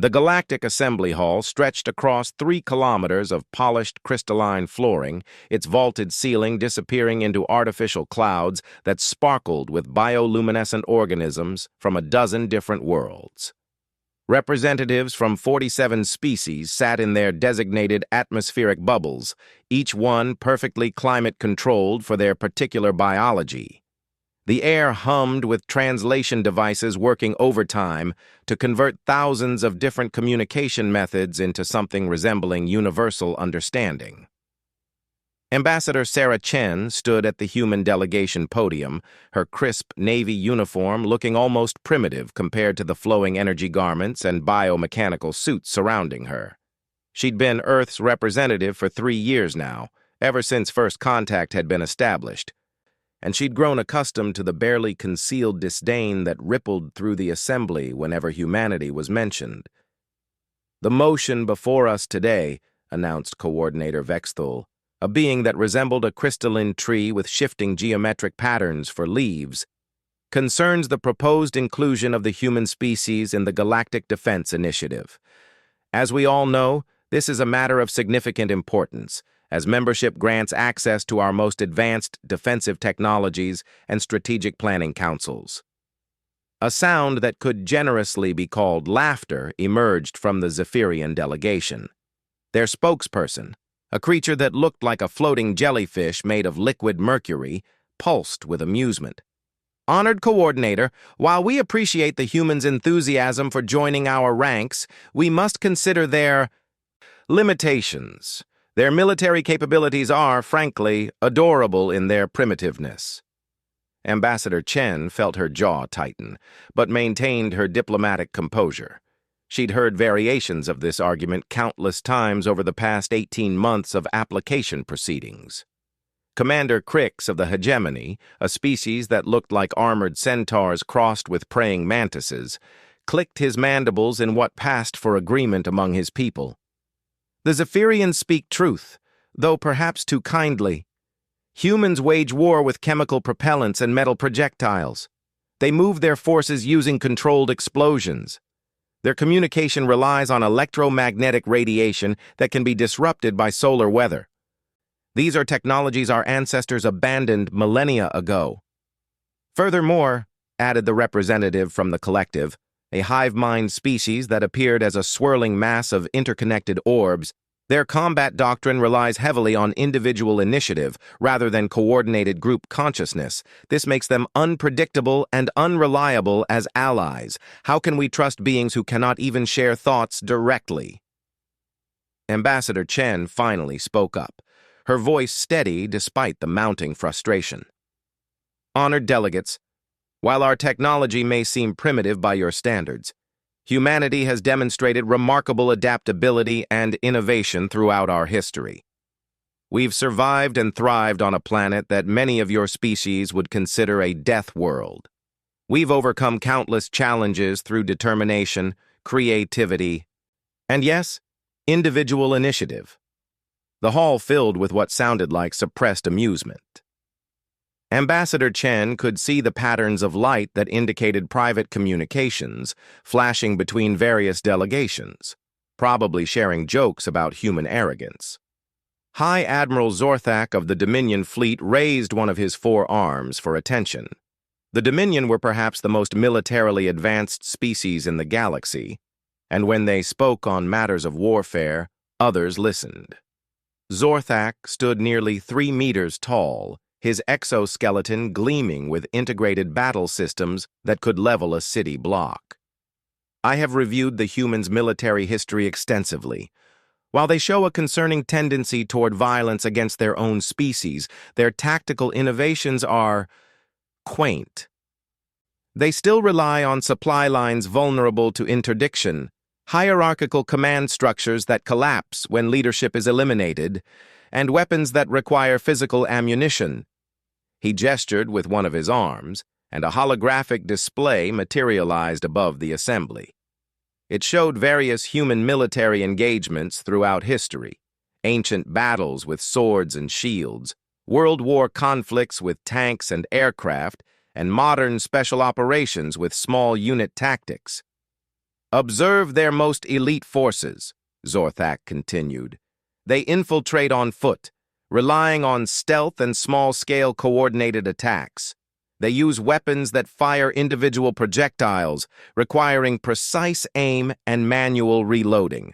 The Galactic Assembly Hall stretched across 3 kilometers of polished crystalline flooring, its vaulted ceiling disappearing into artificial clouds that sparkled with bioluminescent organisms from a dozen different worlds. Representatives from 47 species sat in their designated atmospheric bubbles, each one perfectly climate-controlled for their particular biology. The air hummed with translation devices working overtime to convert thousands of different communication methods into something resembling universal understanding. Ambassador Sarah Chen stood at the human delegation podium, her crisp Navy uniform looking almost primitive compared to the flowing energy garments and biomechanical suits surrounding her. She'd been Earth's representative for 3 years now, ever since first contact had been established, and she'd grown accustomed to the barely concealed disdain that rippled through the assembly whenever humanity was mentioned. "The motion before us today," announced Coordinator Vexthul, a being that resembled a crystalline tree with shifting geometric patterns for leaves, concerns the proposed inclusion of the human species in the Galactic Defense Initiative. As we all know, this is a matter of significant importance, as membership grants access to our most advanced defensive technologies and strategic planning councils. A sound that could generously be called laughter emerged from the Zephyrian delegation. Their spokesperson, a creature that looked like a floating jellyfish made of liquid mercury, pulsed with amusement. "Honored Coordinator, while we appreciate the humans' enthusiasm for joining our ranks, we must consider their limitations. Their military capabilities are, frankly, adorable in their primitiveness." Ambassador Chen felt her jaw tighten, but maintained her diplomatic composure. She'd heard variations of this argument countless times over the past 18 months of application proceedings. Commander Crix of the Hegemony, a species that looked like armored centaurs crossed with praying mantises, clicked his mandibles in what passed for agreement among his people. "The Zephyrians speak truth, though perhaps too kindly. Humans wage war with chemical propellants and metal projectiles. They move their forces using controlled explosions. Their communication relies on electromagnetic radiation that can be disrupted by solar weather. These are technologies our ancestors abandoned millennia ago. Furthermore," added the representative from the collective, a hive-mind species that appeared as a swirling mass of interconnected orbs, "their combat doctrine relies heavily on individual initiative rather than coordinated group consciousness. This makes them unpredictable and unreliable as allies. How can we trust beings who cannot even share thoughts directly?" Ambassador Chen finally spoke up, her voice steady despite the mounting frustration. "Honored delegates, while our technology may seem primitive by your standards, humanity has demonstrated remarkable adaptability and innovation throughout our history. We've survived and thrived on a planet that many of your species would consider a death world. We've overcome countless challenges through determination, creativity, and yes, individual initiative." The hall filled with what sounded like suppressed amusement. Ambassador Chen could see the patterns of light that indicated private communications flashing between various delegations, probably sharing jokes about human arrogance. High Admiral Zorthak of the Dominion fleet raised one of his 4 arms for attention. The Dominion were perhaps the most militarily advanced species in the galaxy, and when they spoke on matters of warfare, others listened. Zorthak stood nearly 3 meters tall, his exoskeleton gleaming with integrated battle systems that could level a city block. "I have reviewed the humans' military history extensively. While they show a concerning tendency toward violence against their own species, their tactical innovations are quaint. They still rely on supply lines vulnerable to interdiction, hierarchical command structures that collapse when leadership is eliminated, and weapons that require physical ammunition." He gestured with one of his arms, and a holographic display materialized above the assembly. It showed various human military engagements throughout history, ancient battles with swords and shields, World War conflicts with tanks and aircraft, and modern special operations with small unit tactics. Observe their most elite forces, Zorthak continued. They infiltrate on foot, relying on stealth and small-scale coordinated attacks. They use weapons that fire individual projectiles, requiring precise aim and manual reloading.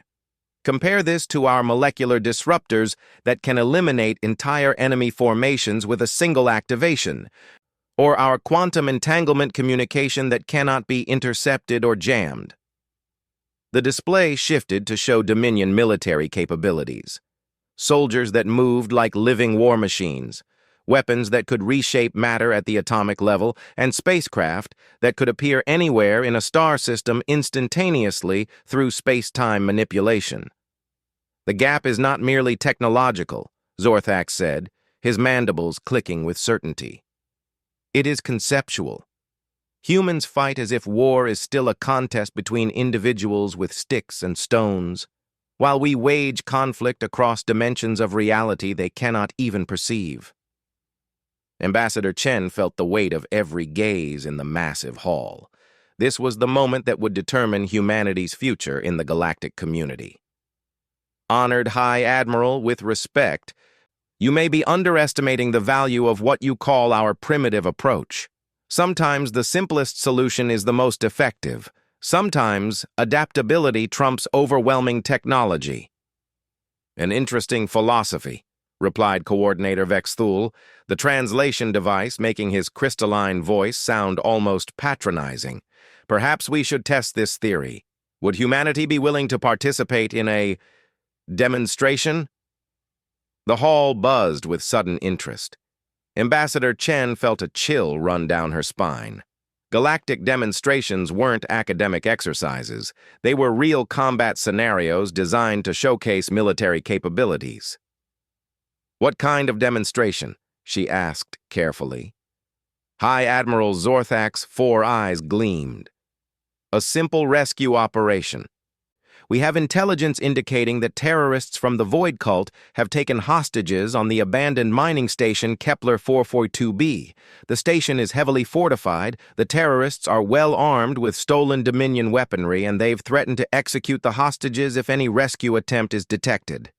Compare this to our molecular disruptors that can eliminate entire enemy formations with a single activation, or our quantum entanglement communication that cannot be intercepted or jammed. The display shifted to show Dominion military capabilities. Soldiers that moved like living war machines, weapons that could reshape matter at the atomic level, and spacecraft that could appear anywhere in a star system instantaneously through space-time manipulation. The gap is not merely technological, Zorthak said, his mandibles clicking with certainty. It is conceptual. Humans fight as if war is still a contest between individuals with sticks and stones, while we wage conflict across dimensions of reality they cannot even perceive. Ambassador Chen felt the weight of every gaze in the massive hall. This was the moment that would determine humanity's future in the galactic community. Honored High Admiral, with respect, you may be underestimating the value of what you call our primitive approach. Sometimes the simplest solution is the most effective. Sometimes adaptability trumps overwhelming technology. An interesting philosophy, replied Coordinator Vexthul, the translation device making his crystalline voice sound almost patronizing. Perhaps we should test this theory. Would humanity be willing to participate in a demonstration? The hall buzzed with sudden interest. Ambassador Chen felt a chill run down her spine. Galactic demonstrations weren't academic exercises. They were real combat scenarios designed to showcase military capabilities. What kind of demonstration? She asked carefully. High Admiral Zorthak's 4 eyes gleamed. A simple rescue operation. We have intelligence indicating that terrorists from the Void Cult have taken hostages on the abandoned mining station Kepler 442b. The station is heavily fortified, the terrorists are well armed with stolen Dominion weaponry, and they've threatened to execute the hostages if any rescue attempt is detected.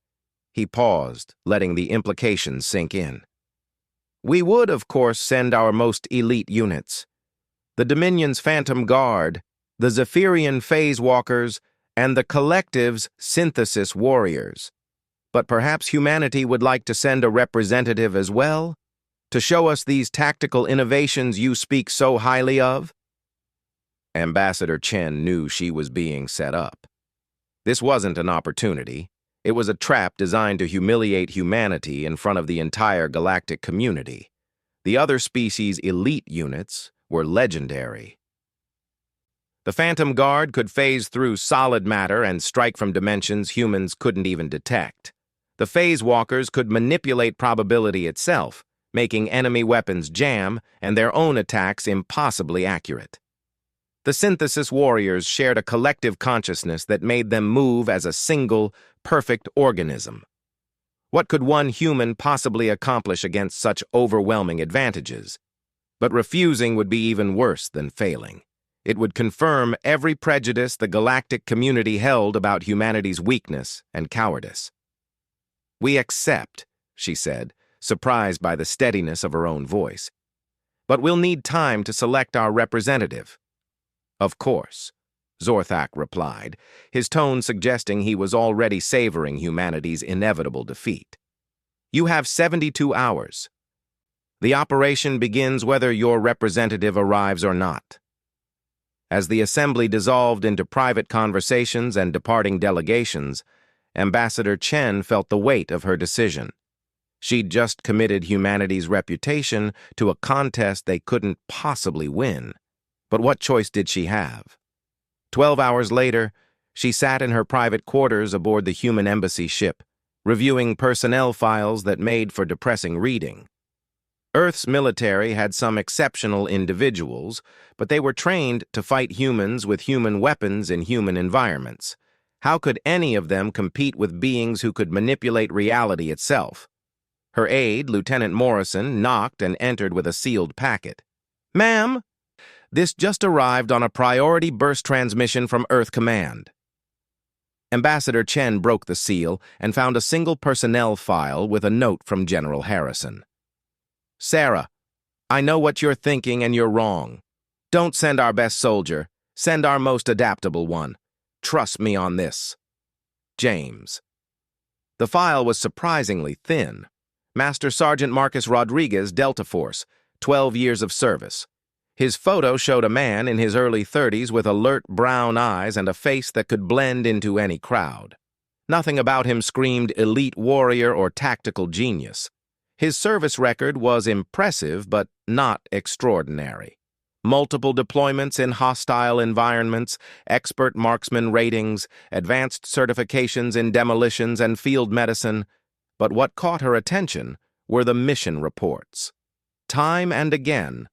He paused, letting the implications sink in. We would, of course, send our most elite units. The Dominion's Phantom Guard, the Zephyrian Phase Walkers, and the Collective's Synthesis Warriors. But perhaps humanity would like to send a representative as well, to show us these tactical innovations you speak so highly of? Ambassador Chen knew she was being set up. This wasn't an opportunity. It was a trap designed to humiliate humanity in front of the entire galactic community. The other species' elite units were legendary. The Phantom Guard could phase through solid matter and strike from dimensions humans couldn't even detect. The Phase Walkers could manipulate probability itself, making enemy weapons jam and their own attacks impossibly accurate. The Synthesis Warriors shared a collective consciousness that made them move as a single, perfect organism. What could one human possibly accomplish against such overwhelming advantages? But refusing would be even worse than failing. It would confirm every prejudice the galactic community held about humanity's weakness and cowardice. We accept, she said, surprised by the steadiness of her own voice. But we'll need time to select our representative. Of course, Zorthak replied, his tone suggesting he was already savoring humanity's inevitable defeat. You have 72 hours. The operation begins whether your representative arrives or not. As the assembly dissolved into private conversations and departing delegations, Ambassador Chen felt the weight of her decision. She'd just committed humanity's reputation to a contest they couldn't possibly win. But what choice did she have? 12 hours later, she sat in her private quarters aboard the human embassy ship, reviewing personnel files that made for depressing reading. Earth's military had some exceptional individuals, but they were trained to fight humans with human weapons in human environments. How could any of them compete with beings who could manipulate reality itself? Her aide, Lieutenant Morrison, knocked and entered with a sealed packet. "Ma'am?" This just arrived on a priority burst transmission from Earth Command. Ambassador Chen broke the seal and found a single personnel file with a note from General Harrison. Sarah, I know what you're thinking and you're wrong. Don't send our best soldier. Send our most adaptable one. Trust me on this. James. The file was surprisingly thin. Master Sergeant Marcus Rodriguez, Delta Force, 12 years of service. His photo showed a man in his early 30s with alert brown eyes and a face that could blend into any crowd. Nothing about him screamed elite warrior or tactical genius. His service record was impressive but not extraordinary. Multiple deployments in hostile environments, expert marksman ratings, advanced certifications in demolitions and field medicine. But what caught her attention were the mission reports. Time and again,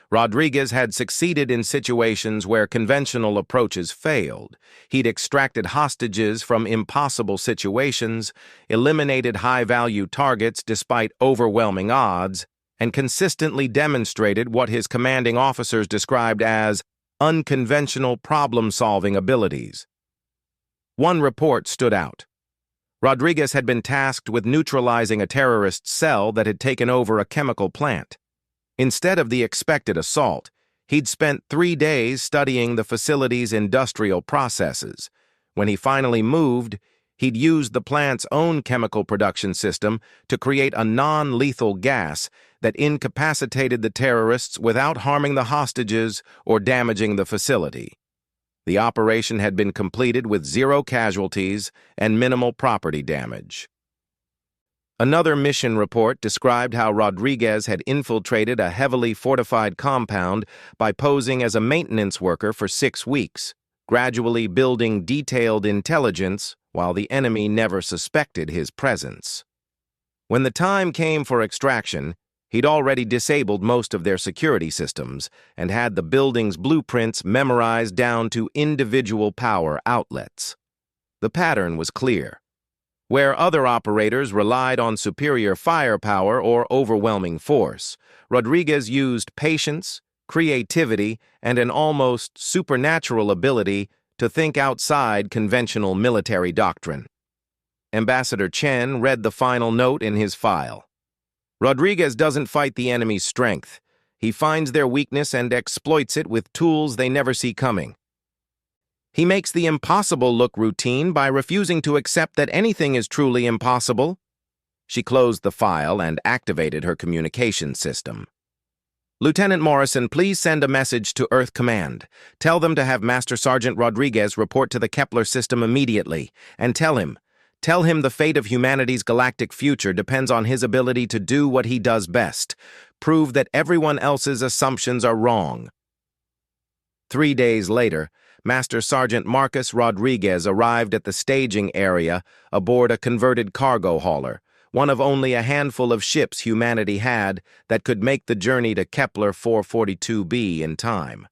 Rodriguez had succeeded in situations where conventional approaches failed. He'd extracted hostages from impossible situations, eliminated high-value targets despite overwhelming odds, and consistently demonstrated what his commanding officers described as unconventional problem-solving abilities. One report stood out. Rodriguez had been tasked with neutralizing a terrorist cell that had taken over a chemical plant. Instead of the expected assault, he'd spent 3 days studying the facility's industrial processes. When he finally moved, he'd used the plant's own chemical production system to create a non-lethal gas that incapacitated the terrorists without harming the hostages or damaging the facility. The operation had been completed with 0 casualties and minimal property damage. Another mission report described how Rodriguez had infiltrated a heavily fortified compound by posing as a maintenance worker for 6 weeks, gradually building detailed intelligence while the enemy never suspected his presence. When the time came for extraction, he'd already disabled most of their security systems and had the building's blueprints memorized down to individual power outlets. The pattern was clear. Where other operators relied on superior firepower or overwhelming force, Rodriguez used patience, creativity, and an almost supernatural ability to think outside conventional military doctrine. Ambassador Chen read the final note in his file. Rodriguez doesn't fight the enemy's strength. He finds their weakness and exploits it with tools they never see coming. He makes the impossible look routine by refusing to accept that anything is truly impossible. She closed the file and activated her communication system. Lieutenant Morrison, please send a message to Earth Command. Tell them to have Master Sergeant Rodriguez report to the Kepler system immediately, and tell him the fate of humanity's galactic future depends on his ability to do what he does best, prove that everyone else's assumptions are wrong. 3 days later, Master Sergeant Marcus Rodriguez arrived at the staging area aboard a converted cargo hauler, one of only a handful of ships humanity had that could make the journey to Kepler 442b in time.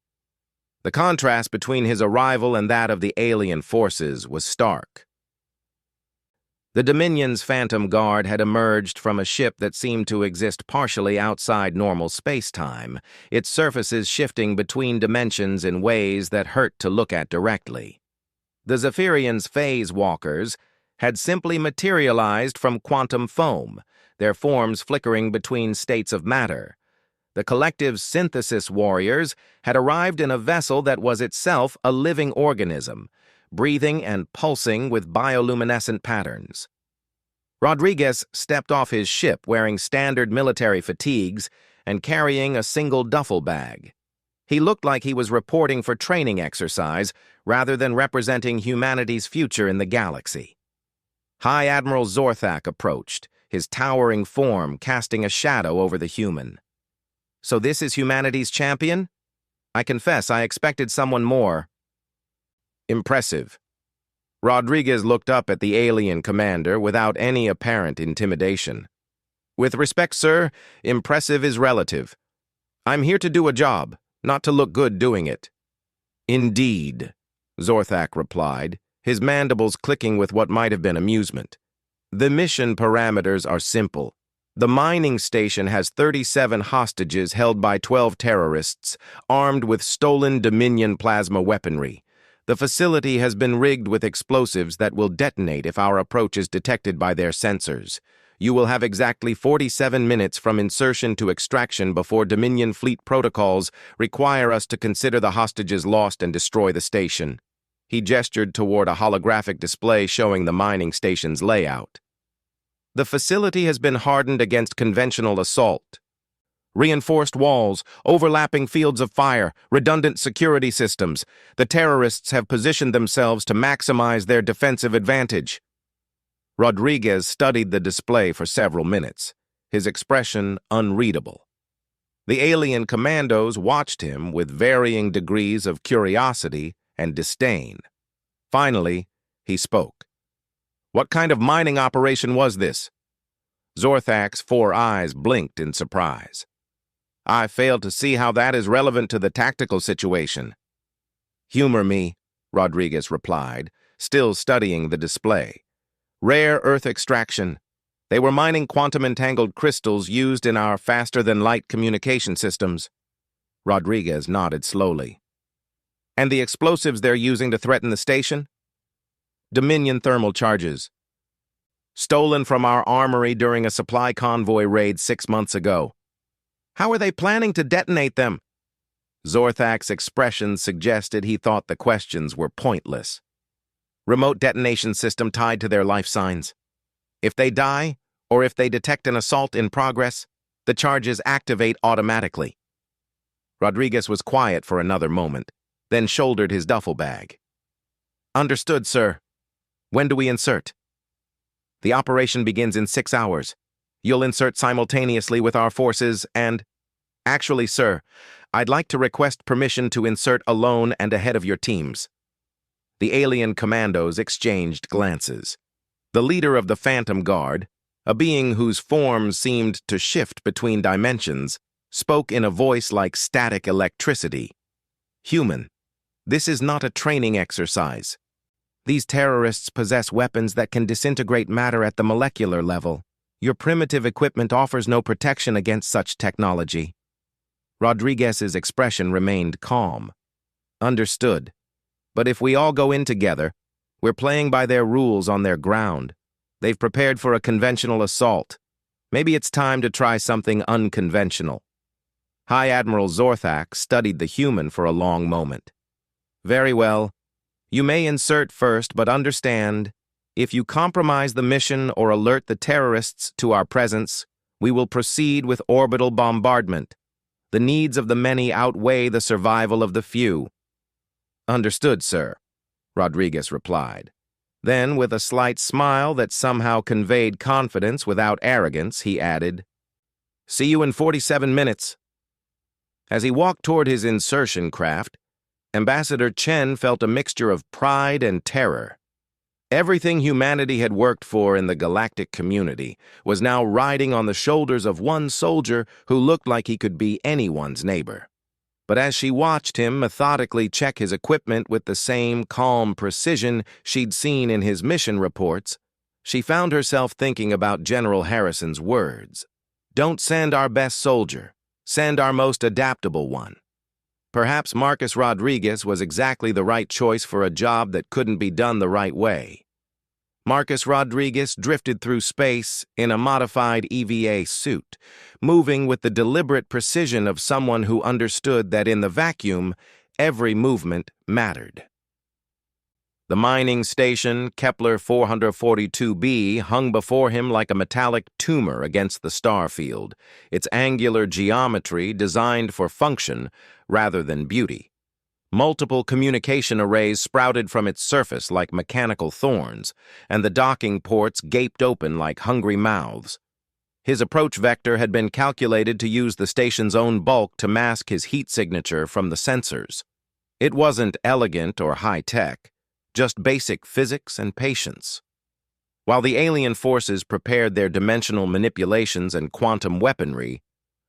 The contrast between his arrival and that of the alien forces was stark. The Dominion's Phantom Guard had emerged from a ship that seemed to exist partially outside normal space-time, its surfaces shifting between dimensions in ways that hurt to look at directly. The Zephyrians' phase walkers had simply materialized from quantum foam, their forms flickering between states of matter. The collective's synthesis warriors had arrived in a vessel that was itself a living organism, breathing and pulsing with bioluminescent patterns. Rodriguez stepped off his ship wearing standard military fatigues and carrying a single duffel bag. He looked like he was reporting for training exercise rather than representing humanity's future in the galaxy. High Admiral Zorthak approached, his towering form casting a shadow over the human. So this is humanity's champion? I confess I expected someone more. Impressive. Rodriguez looked up at the alien commander without any apparent intimidation. With respect, sir, impressive is relative. I'm here to do a job, not to look good doing it. Indeed, Zorthak replied, his mandibles clicking with what might have been amusement. The mission parameters are simple. The mining station has 37 hostages held by 12 terrorists, armed with stolen Dominion plasma weaponry. The facility has been rigged with explosives that will detonate if our approach is detected by their sensors. You will have exactly 47 minutes from insertion to extraction before Dominion fleet protocols require us to consider the hostages lost and destroy the station. He gestured toward a holographic display showing the mining station's layout. The facility has been hardened against conventional assault. Reinforced walls, overlapping fields of fire, redundant security systems. The terrorists have positioned themselves to maximize their defensive advantage. Rodriguez studied the display for several minutes, his expression unreadable. The alien commandos watched him with varying degrees of curiosity and disdain. Finally, he spoke. "What kind of mining operation was this?" Zorthak's 4 eyes blinked in surprise. "I fail to see how that is relevant to the tactical situation." "Humor me," Rodriguez replied, still studying the display. "Rare earth extraction. They were mining quantum-entangled crystals used in our faster-than-light communication systems." Rodriguez nodded slowly. "And the explosives they're using to threaten the station?" "Dominion thermal charges. Stolen from our armory during a supply convoy raid 6 months ago." "How are they planning to detonate them?" Zorthak's expression suggested he thought the questions were pointless. "Remote detonation system tied to their life signs. If they die, or if they detect an assault in progress, the charges activate automatically." Rodriguez was quiet for another moment, then shouldered his duffel bag. "Understood, sir. When do we insert?" "The operation begins in 6 hours. You'll insert simultaneously with our forces and—" "Actually, sir, I'd like to request permission to insert alone and ahead of your teams." The alien commandos exchanged glances. The leader of the Phantom Guard, a being whose form seemed to shift between dimensions, spoke in a voice like static electricity. "Human, this is not a training exercise. These terrorists possess weapons that can disintegrate matter at the molecular level. Your primitive equipment offers no protection against such technology." Rodriguez's expression remained calm. "Understood. But if we all go in together, we're playing by their rules on their ground. They've prepared for a conventional assault. Maybe it's time to try something unconventional." High Admiral Zorthak studied the human for a long moment. "Very well. You may insert first, but understand, if you compromise the mission or alert the terrorists to our presence, we will proceed with orbital bombardment. The needs of the many outweigh the survival of the few." "Understood, sir," Rodriguez replied. Then, with a slight smile that somehow conveyed confidence without arrogance, he added, "See you in 47 minutes." As he walked toward his insertion craft, Ambassador Chen felt a mixture of pride and terror. Everything humanity had worked for in the galactic community was now riding on the shoulders of one soldier who looked like he could be anyone's neighbor. But as she watched him methodically check his equipment with the same calm precision she'd seen in his mission reports, she found herself thinking about General Harrison's words. "Don't send our best soldier. Send our most adaptable one." Perhaps Marcus Rodriguez was exactly the right choice for a job that couldn't be done the right way. Marcus Rodriguez drifted through space in a modified EVA suit, moving with the deliberate precision of someone who understood that in the vacuum, every movement mattered. The mining station, Kepler 442b, hung before him like a metallic tumor against the star field, its angular geometry designed for function rather than beauty. Multiple communication arrays sprouted from its surface like mechanical thorns, and the docking ports gaped open like hungry mouths. His approach vector had been calculated to use the station's own bulk to mask his heat signature from the sensors. It wasn't elegant or high-tech, just basic physics and patience. While the alien forces prepared their dimensional manipulations and quantum weaponry,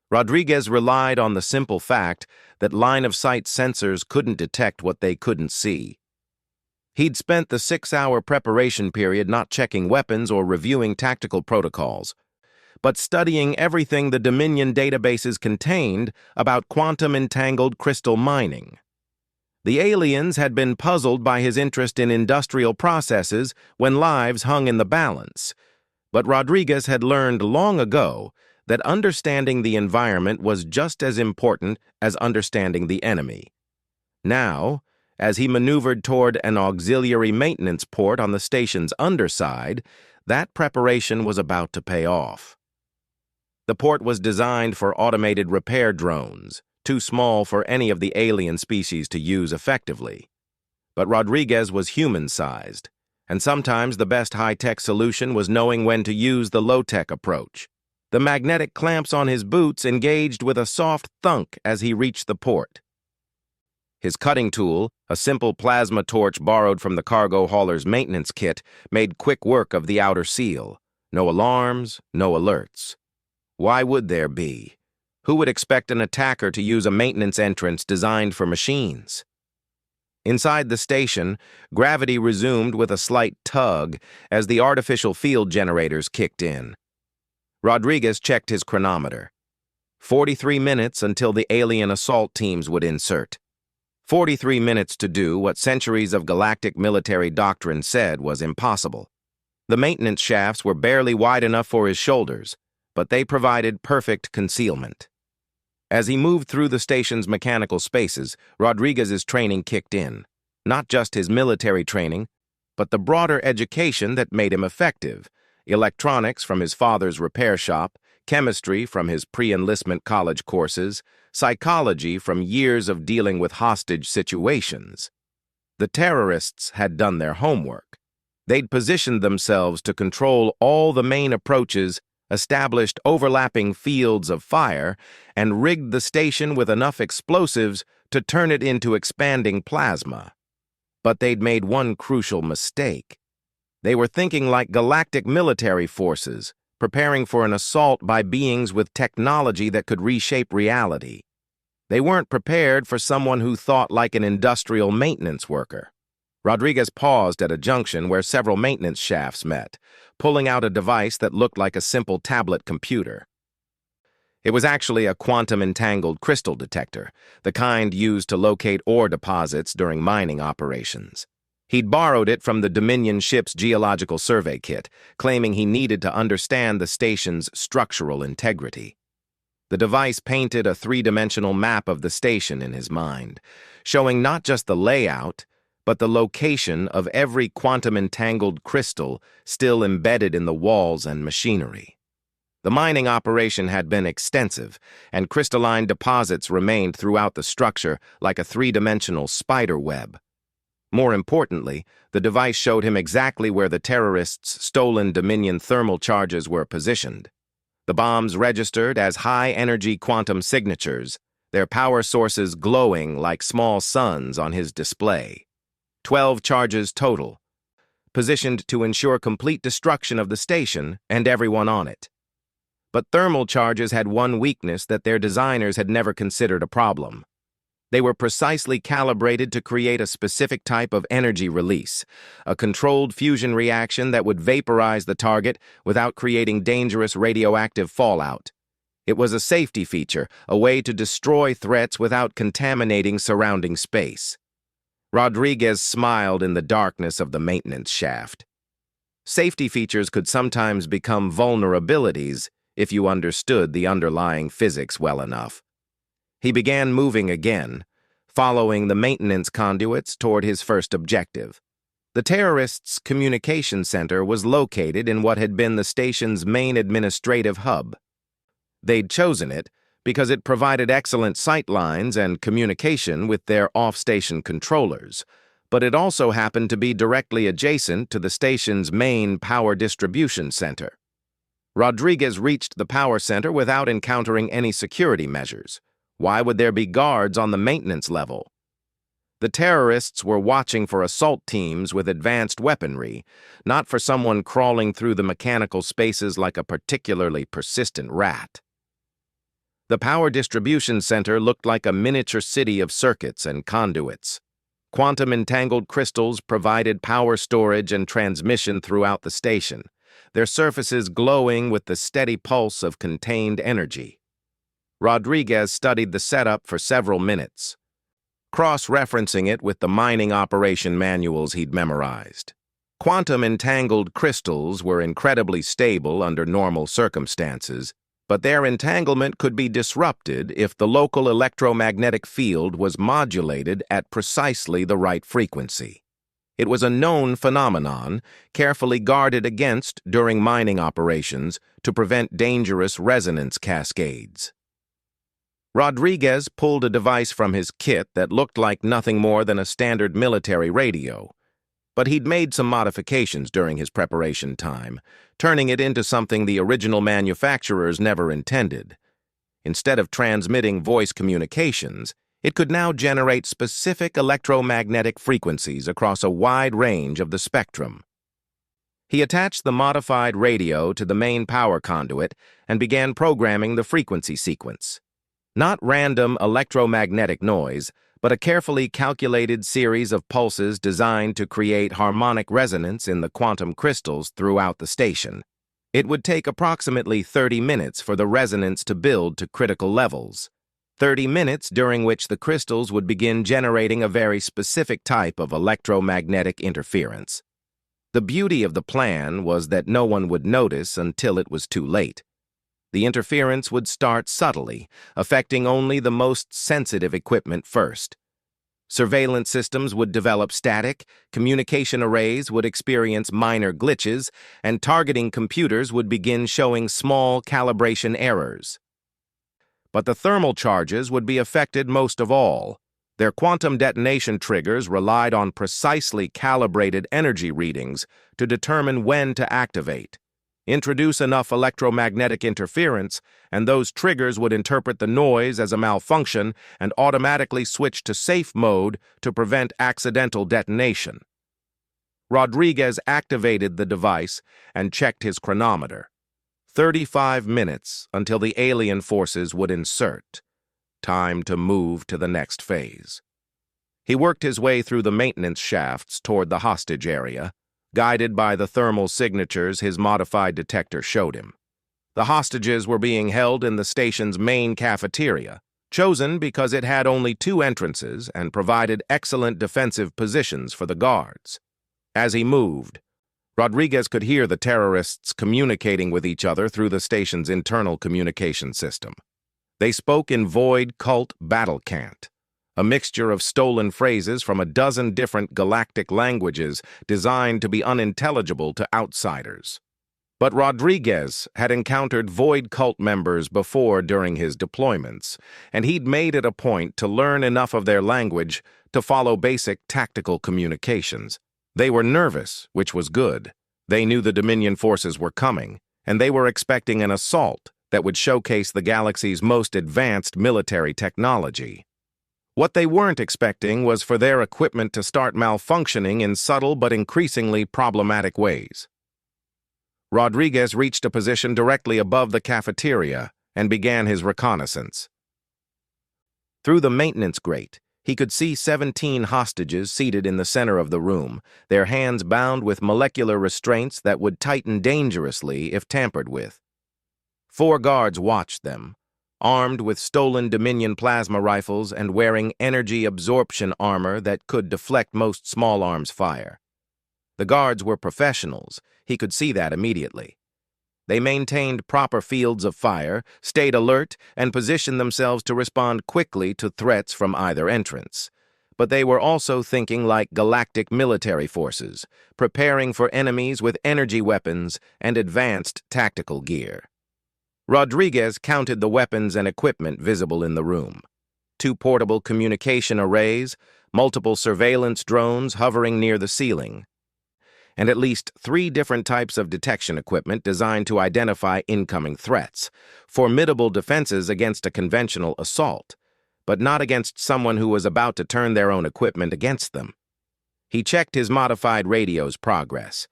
Rodriguez relied on the simple fact that line-of-sight sensors couldn't detect what they couldn't see. He'd spent the 6-hour preparation period not checking weapons or reviewing tactical protocols, but studying everything the Dominion databases contained about quantum-entangled crystal mining. The aliens had been puzzled by his interest in industrial processes when lives hung in the balance, but Rodriguez had learned long ago that understanding the environment was just as important as understanding the enemy. Now, as he maneuvered toward an auxiliary maintenance port on the station's underside, that preparation was about to pay off. The port was designed for automated repair drones, too small for any of the alien species to use effectively. But Rodriguez was human-sized, and sometimes the best high-tech solution was knowing when to use the low-tech approach. The magnetic clamps on his boots engaged with a soft thunk as he reached the port. His cutting tool, a simple plasma torch borrowed from the cargo hauler's maintenance kit, made quick work of the outer seal. No alarms, no alerts. Why would there be? Who would expect an attacker to use a maintenance entrance designed for machines? Inside the station, gravity resumed with a slight tug as the artificial field generators kicked in. Rodriguez checked his chronometer. 43 minutes until the alien assault teams would insert. 43 minutes to do what centuries of galactic military doctrine said was impossible. The maintenance shafts were barely wide enough for his shoulders, but they provided perfect concealment. As he moved through the station's mechanical spaces, Rodriguez's training kicked in. Not just his military training, but the broader education that made him effective. Electronics from his father's repair shop, chemistry from his pre-enlistment college courses, psychology from years of dealing with hostage situations. The terrorists had done their homework. They'd positioned themselves to control all the main approaches, established overlapping fields of fire, and rigged the station with enough explosives to turn it into expanding plasma. But they'd made one crucial mistake. They were thinking like galactic military forces, preparing for an assault by beings with technology that could reshape reality. They weren't prepared for someone who thought like an industrial maintenance worker. Rodriguez paused at a junction where several maintenance shafts met, pulling out a device that looked like a simple tablet computer. It was actually a quantum-entangled crystal detector, the kind used to locate ore deposits during mining operations. He'd borrowed it from the Dominion ship's geological survey kit, claiming he needed to understand the station's structural integrity. The device painted a three-dimensional map of the station in his mind, showing not just the layout, but the location of every quantum-entangled crystal still embedded in the walls and machinery. The mining operation had been extensive, and crystalline deposits remained throughout the structure like a three-dimensional spider web. More importantly, the device showed him exactly where the terrorists' stolen Dominion thermal charges were positioned. The bombs registered as high-energy quantum signatures, their power sources glowing like small suns on his display. 12 charges total, positioned to ensure complete destruction of the station and everyone on it. But thermal charges had one weakness that their designers had never considered a problem. They were precisely calibrated to create a specific type of energy release, a controlled fusion reaction that would vaporize the target without creating dangerous radioactive fallout. It was a safety feature, a way to destroy threats without contaminating surrounding space. Rodriguez smiled in the darkness of the maintenance shaft. Safety features could sometimes become vulnerabilities if you understood the underlying physics well enough. He began moving again, following the maintenance conduits toward his first objective. The terrorists' communication center was located in what had been the station's main administrative hub. They'd chosen it because it provided excellent sight lines and communication with their off-station controllers, but it also happened to be directly adjacent to the station's main power distribution center. Rodriguez reached the power center without encountering any security measures. Why would there be guards on the maintenance level? The terrorists were watching for assault teams with advanced weaponry, not for someone crawling through the mechanical spaces like a particularly persistent rat. The power distribution center looked like a miniature city of circuits and conduits. Quantum-entangled crystals provided power storage and transmission throughout the station. their surfaces glowing with the steady pulse of contained energy. Rodriguez studied the setup for several minutes, cross-referencing it with the mining operation manuals he'd memorized. Quantum entangled crystals were incredibly stable under normal circumstances, but their entanglement could be disrupted if the local electromagnetic field was modulated at precisely the right frequency. It was a known phenomenon, carefully guarded against during mining operations to prevent dangerous resonance cascades. Rodriguez pulled a device from his kit that looked like nothing more than a standard military radio, but he'd made some modifications during his preparation time, turning it into something the original manufacturers never intended. Instead of transmitting voice communications, it could now generate specific electromagnetic frequencies across a wide range of the spectrum. He attached the modified radio to the main power conduit and began programming the frequency sequence. Not random electromagnetic noise, but a carefully calculated series of pulses designed to create harmonic resonance in the quantum crystals throughout the station. It would take approximately 30 minutes for the resonance to build to critical levels. 30 minutes during which the crystals would begin generating a very specific type of electromagnetic interference. The beauty of the plan was that no one would notice until it was too late. The interference would start subtly, affecting only the most sensitive equipment first. Surveillance systems would develop static, communication arrays would experience minor glitches, and targeting computers would begin showing small calibration errors. But the thermal charges would be affected most of all. Their quantum detonation triggers relied on precisely calibrated energy readings to determine when to activate. Introduce enough electromagnetic interference, and those triggers would interpret the noise as a malfunction and automatically switch to safe mode to prevent accidental detonation. Rodriguez activated the device and checked his chronometer. 35 minutes until the alien forces would insert. Time to move to the next phase. He worked his way through the maintenance shafts toward the hostage area, guided by the thermal signatures his modified detector showed him. The hostages were being held in the station's main cafeteria, chosen because it had only 2 entrances and provided excellent defensive positions for the guards. As he moved, Rodriguez could hear the terrorists communicating with each other through the station's internal communication system. They spoke in void cult battle cant, a mixture of stolen phrases from a dozen different galactic languages designed to be unintelligible to outsiders. But Rodriguez had encountered void cult members before during his deployments, and he'd made it a point to learn enough of their language to follow basic tactical communications. They were nervous, which was good. They knew the Dominion forces were coming, and they were expecting an assault that would showcase the galaxy's most advanced military technology. What they weren't expecting was for their equipment to start malfunctioning in subtle but increasingly problematic ways. Rodriguez reached a position directly above the cafeteria and began his reconnaissance. Through the maintenance grate, he could see 17 hostages seated in the center of the room, their hands bound with molecular restraints that would tighten dangerously if tampered with. 4 guards watched them, armed with stolen Dominion plasma rifles and wearing energy absorption armor that could deflect most small arms fire. The guards were professionals, he could see that immediately. They maintained proper fields of fire, stayed alert, and positioned themselves to respond quickly to threats from either entrance. But they were also thinking like galactic military forces, preparing for enemies with energy weapons and advanced tactical gear. Rodriguez counted the weapons and equipment visible in the room. 2 portable communication arrays, multiple surveillance drones hovering near the ceiling, and at least 3 different types of detection equipment designed to identify incoming threats, formidable defenses against a conventional assault, but not against someone who was about to turn their own equipment against them. He checked his modified radio's progress.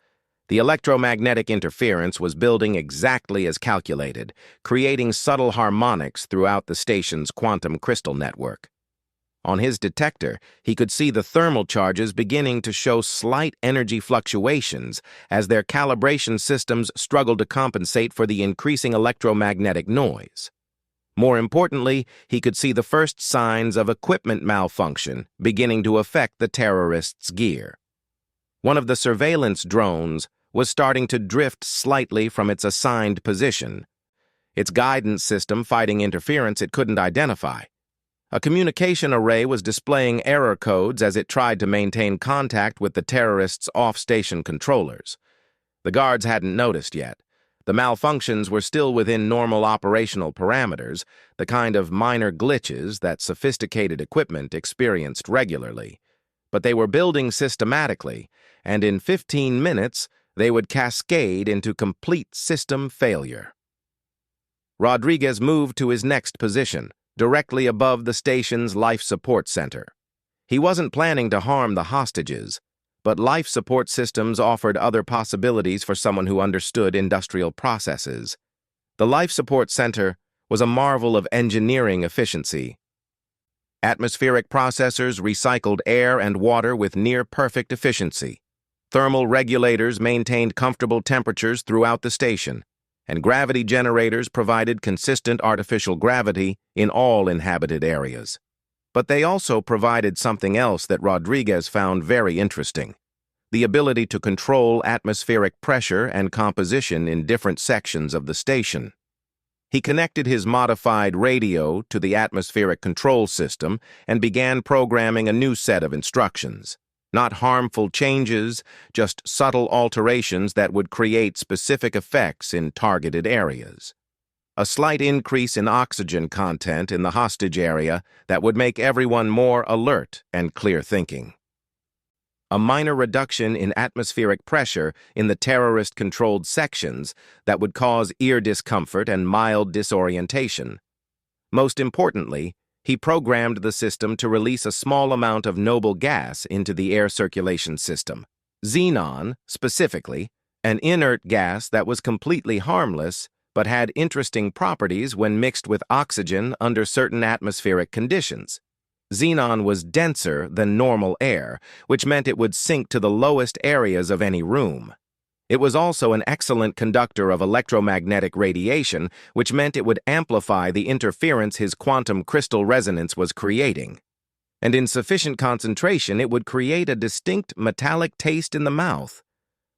The electromagnetic interference was building exactly as calculated, creating subtle harmonics throughout the station's quantum crystal network. On his detector, he could see the thermal charges beginning to show slight energy fluctuations as their calibration systems struggled to compensate for the increasing electromagnetic noise. More importantly, he could see the first signs of equipment malfunction beginning to affect the terrorists' gear. One of the surveillance drones was starting to drift slightly from its assigned position, its guidance system fighting interference it couldn't identify. A communication array was displaying error codes as it tried to maintain contact with the terrorists' off-station controllers. The guards hadn't noticed yet. The malfunctions were still within normal operational parameters, the kind of minor glitches that sophisticated equipment experienced regularly. But they were building systematically, and in 15 minutes, they would cascade into complete system failure. Rodriguez moved to his next position, directly above the station's life support center. He wasn't planning to harm the hostages, but life support systems offered other possibilities for someone who understood industrial processes. The life support center was a marvel of engineering efficiency. Atmospheric processors recycled air and water with near-perfect efficiency. Thermal regulators maintained comfortable temperatures throughout the station, and gravity generators provided consistent artificial gravity in all inhabited areas. But they also provided something else that Rodriguez found very interesting: the ability to control atmospheric pressure and composition in different sections of the station. He connected his modified radio to the atmospheric control system and began programming a new set of instructions. Not harmful changes, just subtle alterations that would create specific effects in targeted areas. A slight increase in oxygen content in the hostage area that would make everyone more alert and clear-thinking. A minor reduction in atmospheric pressure in the terrorist-controlled sections that would cause ear discomfort and mild disorientation. Most importantly, he programmed the system to release a small amount of noble gas into the air circulation system. Xenon, specifically, an inert gas that was completely harmless but had interesting properties when mixed with oxygen under certain atmospheric conditions. Xenon was denser than normal air, which meant it would sink to the lowest areas of any room. It was also an excellent conductor of electromagnetic radiation, which meant it would amplify the interference his quantum crystal resonance was creating. And in sufficient concentration, it would create a distinct metallic taste in the mouth,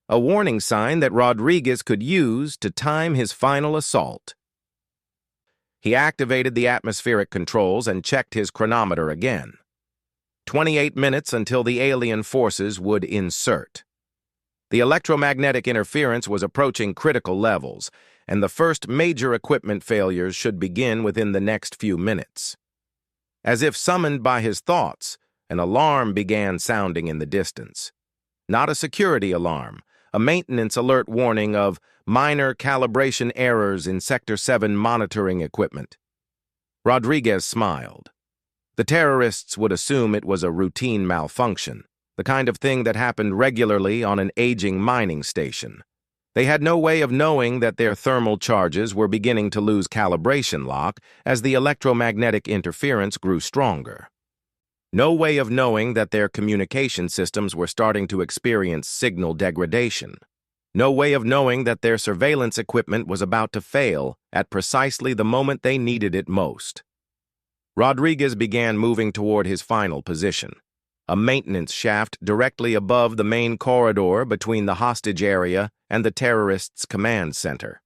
a warning sign that Rodriguez could use to time his final assault. He activated the atmospheric controls and checked his chronometer again. 28 minutes until the alien forces would insert. The electromagnetic interference was approaching critical levels, and the first major equipment failures should begin within the next few minutes. As if summoned by his thoughts, an alarm began sounding in the distance. Not a security alarm, a maintenance alert warning of minor calibration errors in Sector 7 monitoring equipment. Rodriguez smiled. The terrorists would assume it was a routine malfunction, the kind of thing that happened regularly on an aging mining station. They had no way of knowing that their thermal charges were beginning to lose calibration lock as the electromagnetic interference grew stronger. No way of knowing that their communication systems were starting to experience signal degradation. No way of knowing that their surveillance equipment was about to fail at precisely the moment they needed it most. Rodriguez began moving toward his final position, a maintenance shaft directly above the main corridor between the hostage area and the terrorists' command center.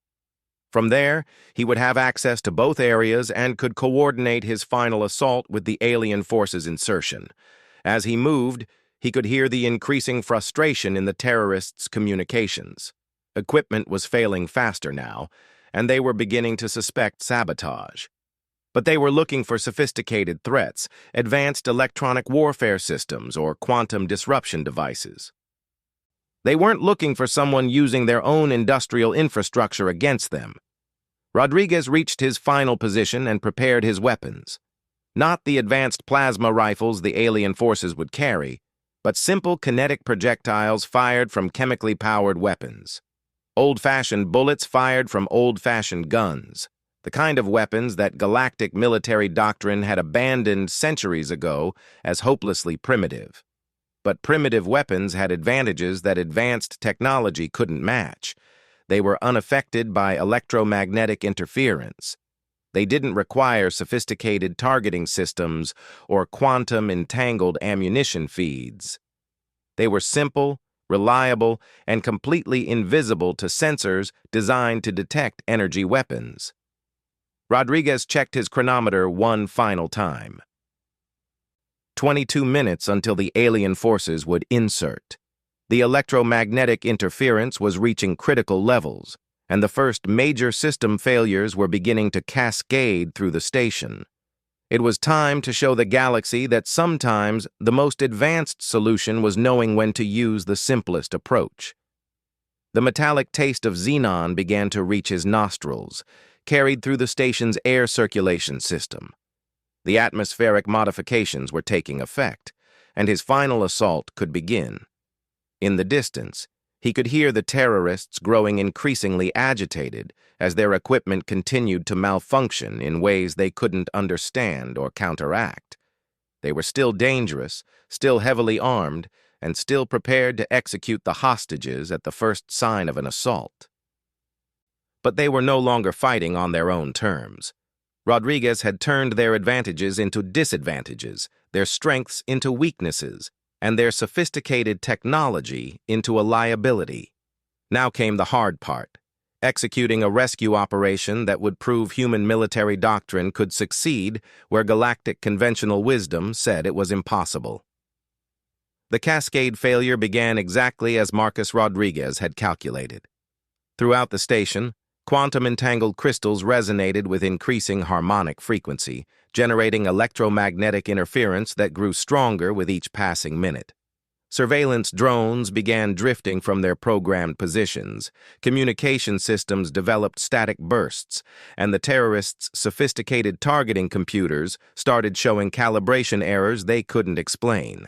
From there, he would have access to both areas and could coordinate his final assault with the alien forces' insertion. As he moved, he could hear the increasing frustration in the terrorists' communications. Equipment was failing faster now, and they were beginning to suspect sabotage. But they were looking for sophisticated threats, advanced electronic warfare systems, or quantum disruption devices. They weren't looking for someone using their own industrial infrastructure against them. Rodriguez reached his final position and prepared his weapons. Not the advanced plasma rifles the alien forces would carry, but simple kinetic projectiles fired from chemically powered weapons. Old-fashioned bullets fired from old-fashioned guns. the kind of weapons that galactic military doctrine had abandoned centuries ago as hopelessly primitive. But primitive weapons had advantages that advanced technology couldn't match. They were unaffected by electromagnetic interference. They didn't require sophisticated targeting systems or quantum-entangled ammunition feeds. They were simple, reliable, and completely invisible to sensors designed to detect energy weapons. Rodriguez checked his chronometer one final time. 22 minutes until the alien forces would insert. The electromagnetic interference was reaching critical levels, and the first major system failures were beginning to cascade through the station. It was time to show the galaxy that sometimes the most advanced solution was knowing when to use the simplest approach. The metallic taste of xenon began to reach his nostrils, carried through the station's air circulation system. The atmospheric modifications were taking effect, and his final assault could begin. In the distance, he could hear the terrorists growing increasingly agitated as their equipment continued to malfunction in ways they couldn't understand or counteract. They were still dangerous, still heavily armed, and still prepared to execute the hostages at the first sign of an assault. But they were no longer fighting on their own terms. Rodriguez had turned their advantages into disadvantages, their strengths into weaknesses, and their sophisticated technology into a liability. Now came the hard part, executing a rescue operation that would prove human military doctrine could succeed where galactic conventional wisdom said it was impossible. The cascade failure began exactly as Marcus Rodriguez had calculated. Throughout the station, quantum-entangled crystals resonated with increasing harmonic frequency, generating electromagnetic interference that grew stronger with each passing minute. Surveillance drones began drifting from their programmed positions, communication systems developed static bursts, and the terrorists' sophisticated targeting computers started showing calibration errors they couldn't explain.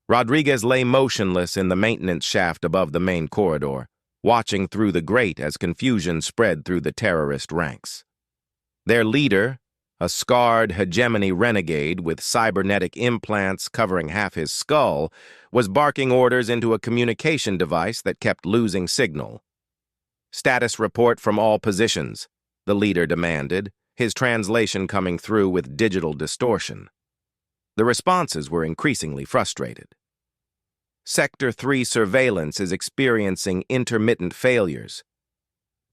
Rodriguez lay motionless in the maintenance shaft above the main corridor, watching through the grate as confusion spread through the terrorist ranks. Their leader, a scarred hegemony renegade with cybernetic implants covering half his skull, was barking orders into a communication device that kept losing signal. "Status report from all positions," the leader demanded, his translation coming through with digital distortion. The responses were increasingly frustrated. "Sector 3 surveillance is experiencing intermittent failures.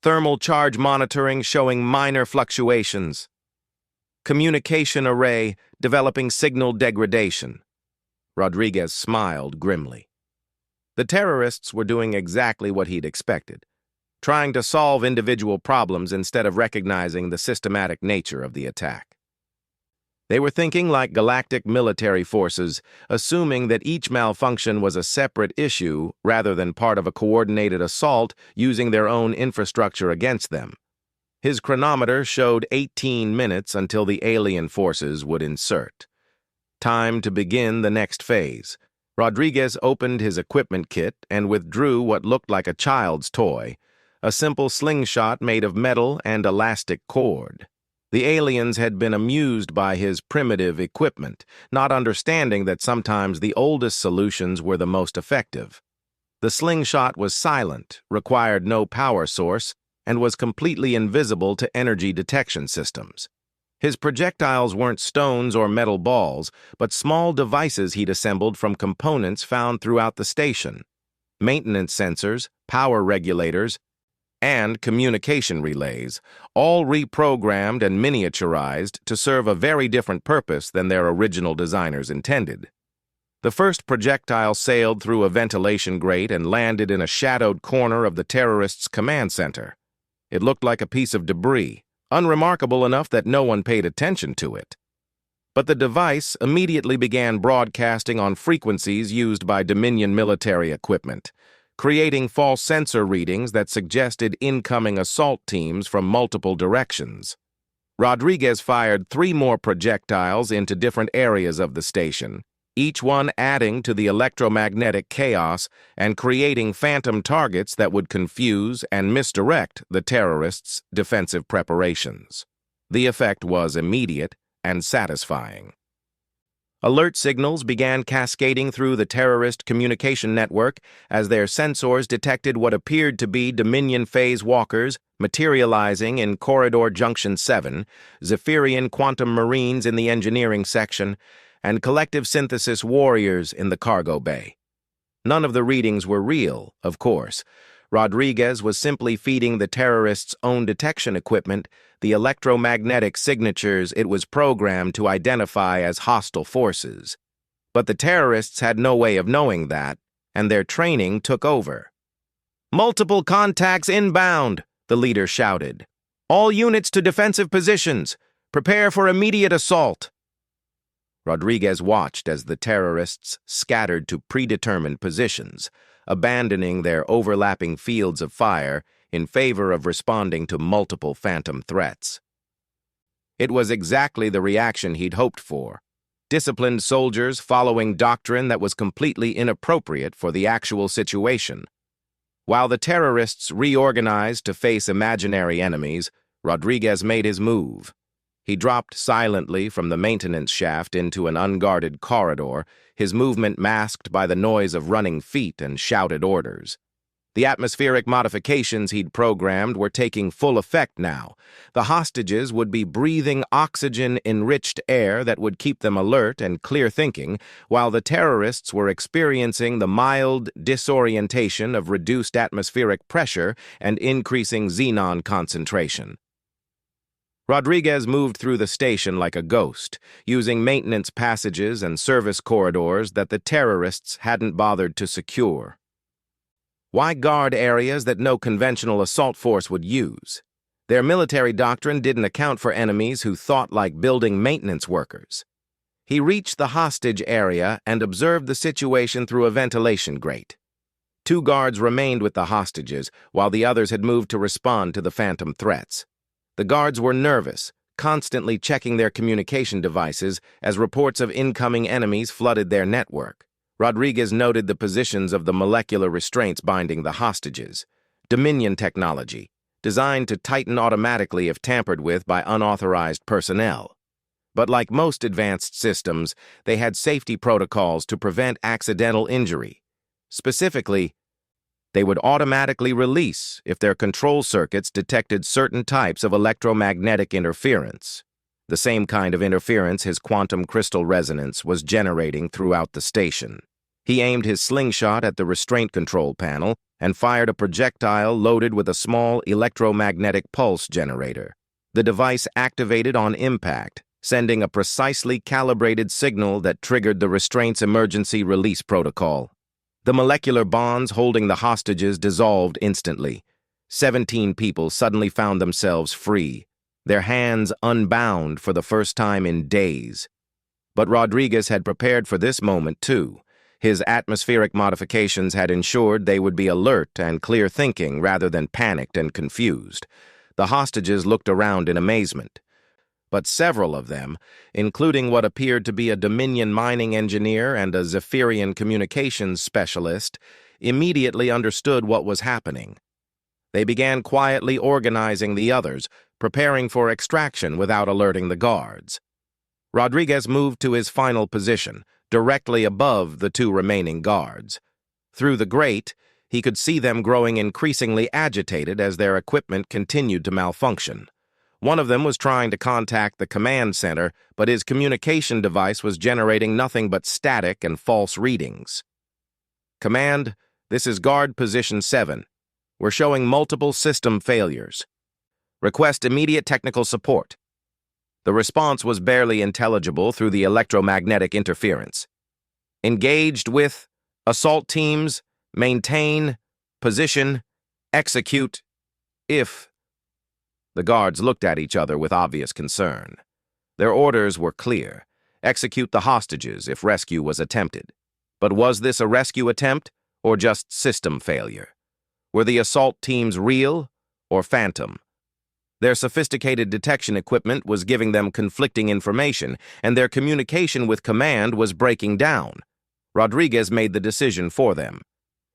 Thermal charge monitoring showing minor fluctuations. Communication array developing signal degradation." Rodriguez smiled grimly. The terrorists were doing exactly what he'd expected, trying to solve individual problems instead of recognizing the systematic nature of the attack. They were thinking like galactic military forces, assuming that each malfunction was a separate issue rather than part of a coordinated assault using their own infrastructure against them. His chronometer showed 18 minutes until the alien forces would insert. Time to begin the next phase. Rodriguez opened his equipment kit and withdrew what looked like a child's toy, a simple slingshot made of metal and elastic cord. The aliens had been amused by his primitive equipment, not understanding that sometimes the oldest solutions were the most effective. The slingshot was silent, required no power source, and was completely invisible to energy detection systems. His projectiles weren't stones or metal balls, but small devices he'd assembled from components found throughout the station. Maintenance sensors, power regulators, and communication relays, all reprogrammed and miniaturized to serve a very different purpose than their original designers intended. The first projectile sailed through a ventilation grate and landed in a shadowed corner of the terrorists' command center. It looked like a piece of debris, unremarkable enough that no one paid attention to it. But the device immediately began broadcasting on frequencies used by Dominion military equipment, creating false sensor readings that suggested incoming assault teams from multiple directions. Rodriguez fired 3 more projectiles into different areas of the station, each one adding to the electromagnetic chaos and creating phantom targets that would confuse and misdirect the terrorists' defensive preparations. The effect was immediate and satisfying. Alert signals began cascading through the terrorist communication network as their sensors detected what appeared to be Dominion phase walkers materializing in Corridor Junction 7, Zephyrian quantum marines in the engineering section, and collective synthesis warriors in the cargo bay. None of the readings were real, of course. Rodriguez was simply feeding the terrorists' own detection equipment the electromagnetic signatures it was programmed to identify as hostile forces. But the terrorists had no way of knowing that, and their training took over. "Multiple contacts inbound," the leader shouted. "All units to defensive positions. Prepare for immediate assault." Rodriguez watched as the terrorists scattered to predetermined positions, abandoning their overlapping fields of fire in favor of responding to multiple phantom threats. It was exactly the reaction he'd hoped for. Disciplined soldiers following doctrine that was completely inappropriate for the actual situation. While the terrorists reorganized to face imaginary enemies, Rodriguez made his move. He dropped silently from the maintenance shaft into an unguarded corridor, his movement masked by the noise of running feet and shouted orders. The atmospheric modifications he'd programmed were taking full effect now. The hostages would be breathing oxygen-enriched air that would keep them alert and clear-thinking, while the terrorists were experiencing the mild disorientation of reduced atmospheric pressure and increasing xenon concentration. Rodriguez moved through the station like a ghost, using maintenance passages and service corridors that the terrorists hadn't bothered to secure. Why guard areas that no conventional assault force would use? Their military doctrine didn't account for enemies who thought like building maintenance workers. He reached the hostage area and observed the situation through a ventilation grate. 2 guards remained with the hostages, while the others had moved to respond to the phantom threats. The guards were nervous, constantly checking their communication devices as reports of incoming enemies flooded their network. Rodriguez noted the positions of the molecular restraints binding the hostages. Dominion technology, designed to tighten automatically if tampered with by unauthorized personnel. But like most advanced systems, they had safety protocols to prevent accidental injury. Specifically, they would automatically release if their control circuits detected certain types of electromagnetic interference, the same kind of interference his quantum crystal resonance was generating throughout the station. He aimed his slingshot at the restraint control panel and fired a projectile loaded with a small electromagnetic pulse generator. The device activated on impact, sending a precisely calibrated signal that triggered the restraint's emergency release protocol. The molecular bonds holding the hostages dissolved instantly. 17 people suddenly found themselves free, their hands unbound for the first time in days. But Rodriguez had prepared for this moment, too. His atmospheric modifications had ensured they would be alert and clear-thinking rather than panicked and confused. The hostages looked around in amazement. But several of them, including what appeared to be a Dominion mining engineer and a Zephyrian communications specialist, immediately understood what was happening. They began quietly organizing the others, preparing for extraction without alerting the guards. Rodriguez moved to his final position, directly above the 2 remaining guards. Through the grate, he could see them growing increasingly agitated as their equipment continued to malfunction. One of them was trying to contact the command center, but his communication device was generating nothing but static and false readings. "Command, this is guard position 7. We're showing multiple system failures. Request immediate technical support." The response was barely intelligible through the electromagnetic interference. "Engaged with assault teams, maintain, position, execute, if..." The guards looked at each other with obvious concern. Their orders were clear: execute the hostages if rescue was attempted. But was this a rescue attempt, or just system failure? Were the assault teams real or phantom? Their sophisticated detection equipment was giving them conflicting information, and their communication with command was breaking down. Rodriguez made the decision for them.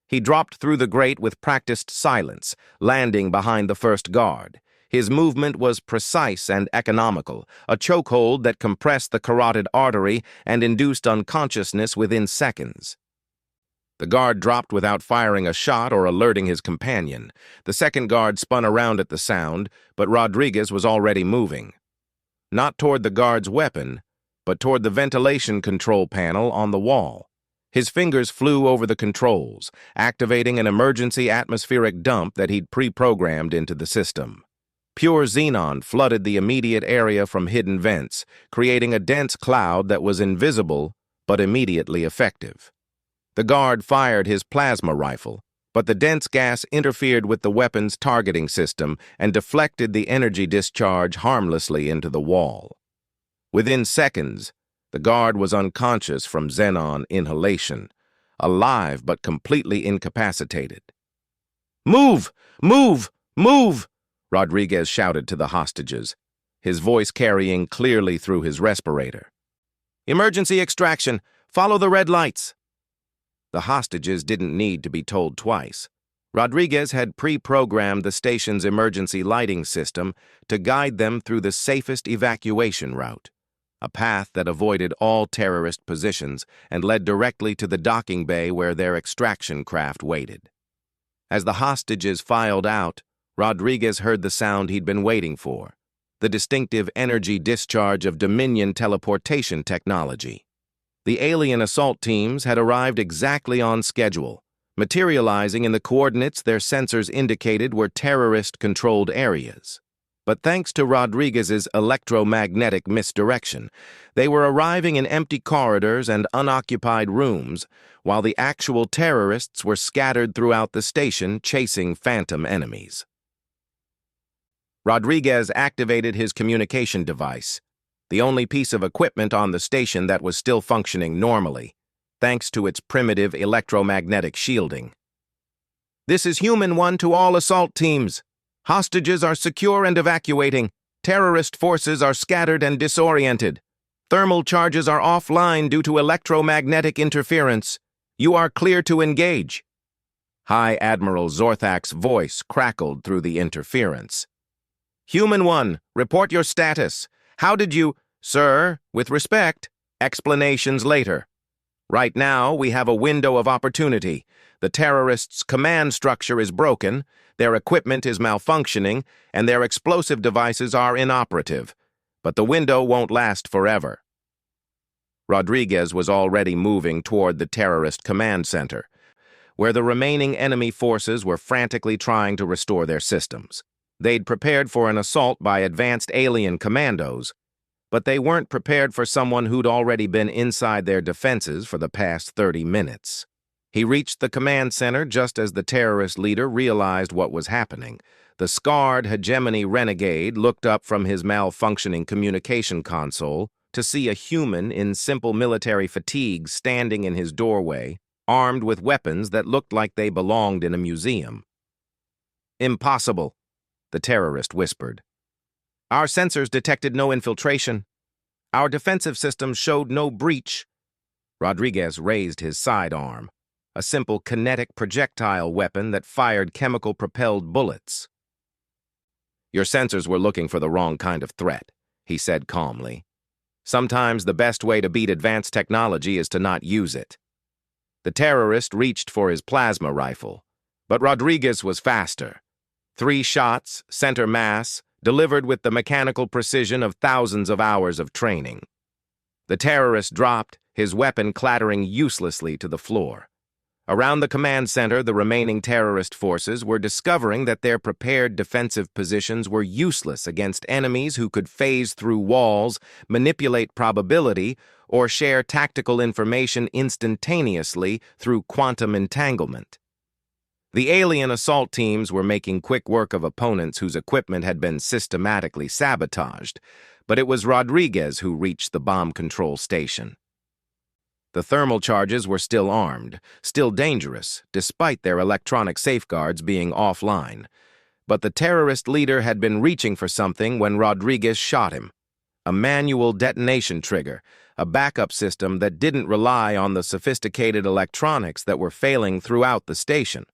He dropped through the grate with practiced silence, landing behind the first guard. His movement was precise and economical, a chokehold that compressed the carotid artery and induced unconsciousness within seconds. The guard dropped without firing a shot or alerting his companion. The second guard spun around at the sound, but Rodriguez was already moving. Not toward the guard's weapon, but toward the ventilation control panel on the wall. His fingers flew over the controls, activating an emergency atmospheric dump that he'd pre-programmed into the system. Pure xenon flooded the immediate area from hidden vents, creating a dense cloud that was invisible but immediately effective. The guard fired his plasma rifle, but the dense gas interfered with the weapon's targeting system and deflected the energy discharge harmlessly into the wall. Within seconds, the guard was unconscious from xenon inhalation, alive but completely incapacitated. "Move! Move! Move!" Rodriguez shouted to the hostages, his voice carrying clearly through his respirator. "Emergency extraction! Follow the red lights!" The hostages didn't need to be told twice. Rodriguez had pre-programmed the station's emergency lighting system to guide them through the safest evacuation route, a path that avoided all terrorist positions and led directly to the docking bay where their extraction craft waited. As the hostages filed out, Rodriguez heard the sound he'd been waiting for, the distinctive energy discharge of Dominion teleportation technology. The alien assault teams had arrived exactly on schedule, materializing in the coordinates their sensors indicated were terrorist-controlled areas. But thanks to Rodriguez's electromagnetic misdirection, they were arriving in empty corridors and unoccupied rooms, while the actual terrorists were scattered throughout the station chasing phantom enemies. Rodriguez activated his communication device, the only piece of equipment on the station that was still functioning normally, thanks to its primitive electromagnetic shielding. "This is Human One to all assault teams. Hostages are secure and evacuating. Terrorist forces are scattered and disoriented. Thermal charges are offline due to electromagnetic interference. You are clear to engage." High Admiral Zorthak's voice crackled through the interference. "Human One, report your status. How did you—" "Sir, with respect, explanations later. Right now, we have a window of opportunity. The terrorists' command structure is broken, their equipment is malfunctioning, and their explosive devices are inoperative. But the window won't last forever." Rodriguez was already moving toward the terrorist command center, where the remaining enemy forces were frantically trying to restore their systems. They'd prepared for an assault by advanced alien commandos, but they weren't prepared for someone who'd already been inside their defenses for the past 30 minutes. He reached the command center just as the terrorist leader realized what was happening. The scarred hegemony renegade looked up from his malfunctioning communication console to see a human in simple military fatigues standing in his doorway, armed with weapons that looked like they belonged in a museum. "Impossible," the terrorist whispered. "Our sensors detected no infiltration. Our defensive systems showed no breach." Rodriguez raised his sidearm, a simple kinetic projectile weapon that fired chemical-propelled bullets. "Your sensors were looking for the wrong kind of threat," he said calmly. "Sometimes the best way to beat advanced technology is to not use it." The terrorist reached for his plasma rifle, but Rodriguez was faster. 3 shots, center mass, delivered with the mechanical precision of thousands of hours of training. The terrorist dropped, his weapon clattering uselessly to the floor. Around the command center, the remaining terrorist forces were discovering that their prepared defensive positions were useless against enemies who could phase through walls, manipulate probability, or share tactical information instantaneously through quantum entanglement. The alien assault teams were making quick work of opponents whose equipment had been systematically sabotaged, but it was Rodriguez who reached the bomb control station. The thermal charges were still armed, still dangerous, despite their electronic safeguards being offline. But the terrorist leader had been reaching for something when Rodriguez shot him. A manual detonation trigger, a backup system that didn't rely on the sophisticated electronics that were failing throughout the station.